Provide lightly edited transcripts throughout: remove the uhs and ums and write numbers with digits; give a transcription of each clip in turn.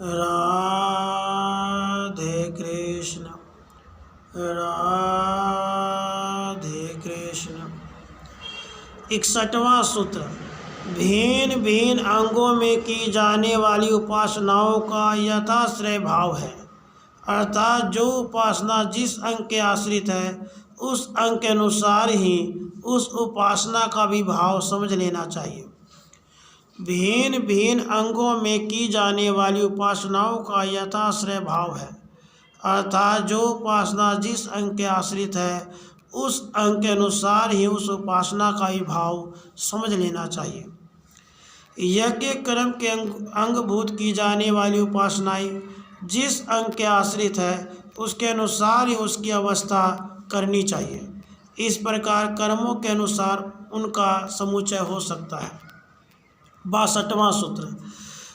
राधे कृष्ण राधे कृष्ण। 61वां सूत्र, भिन्न भिन्न अंगों में की जाने वाली उपासनाओं का यथाश्रय भाव है, अर्थात जो उपासना जिस अंग के आश्रित है उस अंग के अनुसार ही उस उपासना का भी भाव समझ लेना चाहिए। भिन्न भिन्न अंगों में की जाने वाली उपासनाओं का यथाश्रय भाव है, अर्थात जो उपासना जिस अंग के आश्रित है उस अंग के अनुसार ही उस उपासना का ही भाव समझ लेना चाहिए। यज्ञ कर्म के अंगभूत की जाने वाली उपासनाएं जिस अंग के आश्रित है उसके अनुसार ही उसकी अवस्था करनी चाहिए। इस प्रकार कर्मों के अनुसार उनका समुच्चय हो सकता है। 62वां सूत्र,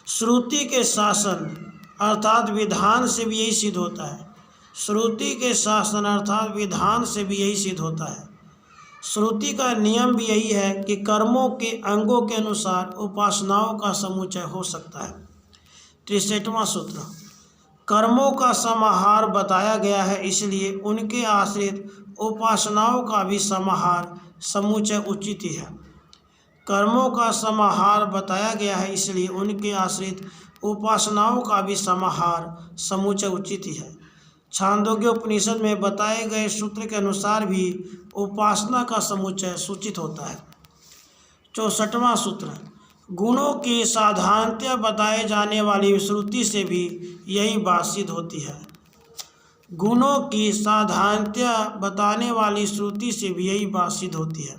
श्रुति के शासन अर्थात विधान से भी यही सिद्ध होता है। श्रुति के शासन अर्थात विधान से भी यही सिद्ध होता है। श्रुति का नियम भी यही है कि कर्मों के अंगों के अनुसार उपासनाओं का समुच्चय हो सकता है। 63वां सूत्र, कर्मों का समाहार बताया गया है, इसलिए उनके आश्रित उपासनाओं का भी समाहार समुच्चय उचित ही है। कर्मों का समाहार बताया गया है, इसलिए उनके आश्रित उपासनाओं का भी समाहार समुच्चय उचित ही है। छांदोग्य उपनिषद में बताए गए सूत्र के अनुसार भी उपासना का समुच्चय सूचित होता है। 64वां सूत्र, गुणों की साधारणतया बताए जाने वाली श्रुति से भी यही बात सिद्ध होती है। गुणों की साधारणतया बताने वाली श्रुति से भी यही बात सिद्ध होती है।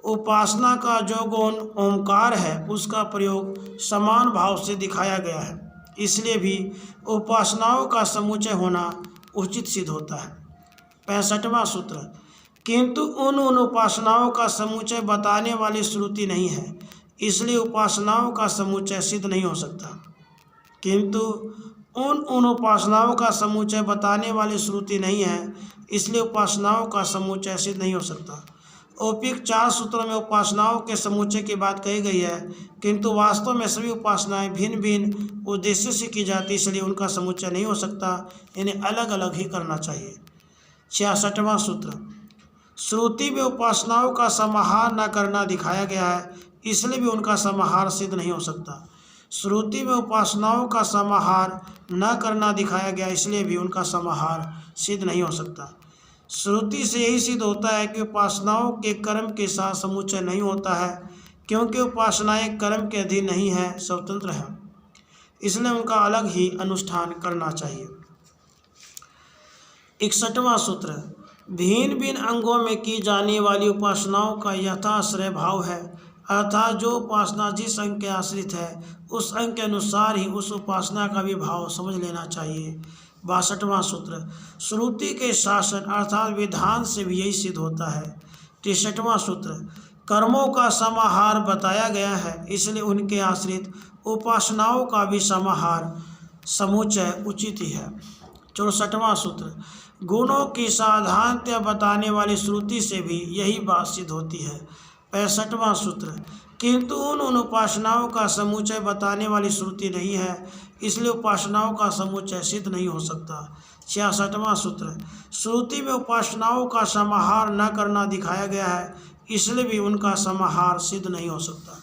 उपासना का जो गुण ओंकार है उसका प्रयोग समान भाव से दिखाया गया है, इसलिए भी उपासनाओं का समुच्चय होना उचित सिद्ध होता है। 65वां सूत्र, किंतु उन उपासनाओं का समुच्चय बताने वाली श्रुति नहीं है, इसलिए उपासनाओं का समुच्चय सिद्ध नहीं हो सकता। किंतु उन उपासनाओं का समुच्चय बताने वाली श्रुति नहीं है, इसलिए उपासनाओं का समुच्चय सिद्ध नहीं हो सकता। औपिक 4 सूत्रों में उपासनाओं के समुच्चय की बात कही गई है, किंतु वास्तव में सभी उपासनाएं भिन्न भिन्न उद्देश्य से की जाती, इसलिए उनका समुच्चय नहीं हो सकता, इन्हें अलग अलग ही करना चाहिए। 66वां सूत्र, श्रुति में उपासनाओं का समाहार न करना दिखाया गया है, इसलिए भी उनका समाहार सिद्ध नहीं हो सकता। श्रुति में उपासनाओं का समाहार न करना दिखाया गया, इसलिए भी उनका समाहार सिद्ध नहीं हो सकता। श्रुति से यही सिद्ध होता है कि उपासनाओं के कर्म के साथ समुच्चय नहीं होता है, क्योंकि उपासनाएं कर्म के अधीन नहीं है, स्वतंत्र है, इसलिए उनका अलग ही अनुष्ठान करना चाहिए। 61वां सूत्र, भिन्न भिन्न अंगों में की जाने वाली उपासनाओं का यथाश्रय भाव है, अर्थात जो उपासना जिस अंग के आश्रित है उस अंग के अनुसार ही उस उपासना का भी भाव समझ लेना चाहिए। 62वां सूत्र, श्रुति के शासन अर्थात विधान से भी यही सिद्ध होता है। 63वां सूत्र, कर्मों का समाहार बताया गया है, इसलिए उनके आश्रित उपासनाओं का भी समाहार समुच्चय उचित ही है। 64वां सूत्र, गुणों की साधारणतया बताने वाली श्रुति से भी यही बात सिद्ध होती है। 65वां सूत्र, किंतु उन उपासनाओं का समुच्चय बताने वाली श्रुति नहीं है, इसलिए उपासनाओं का समुच्चय सिद्ध नहीं हो सकता। 66वां सूत्र, श्रुति में उपासनाओं का समाहार न करना दिखाया गया है, इसलिए भी उनका समाहार सिद्ध नहीं हो सकता।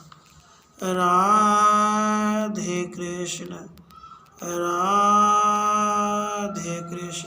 राधे कृष्ण राधे कृष्ण।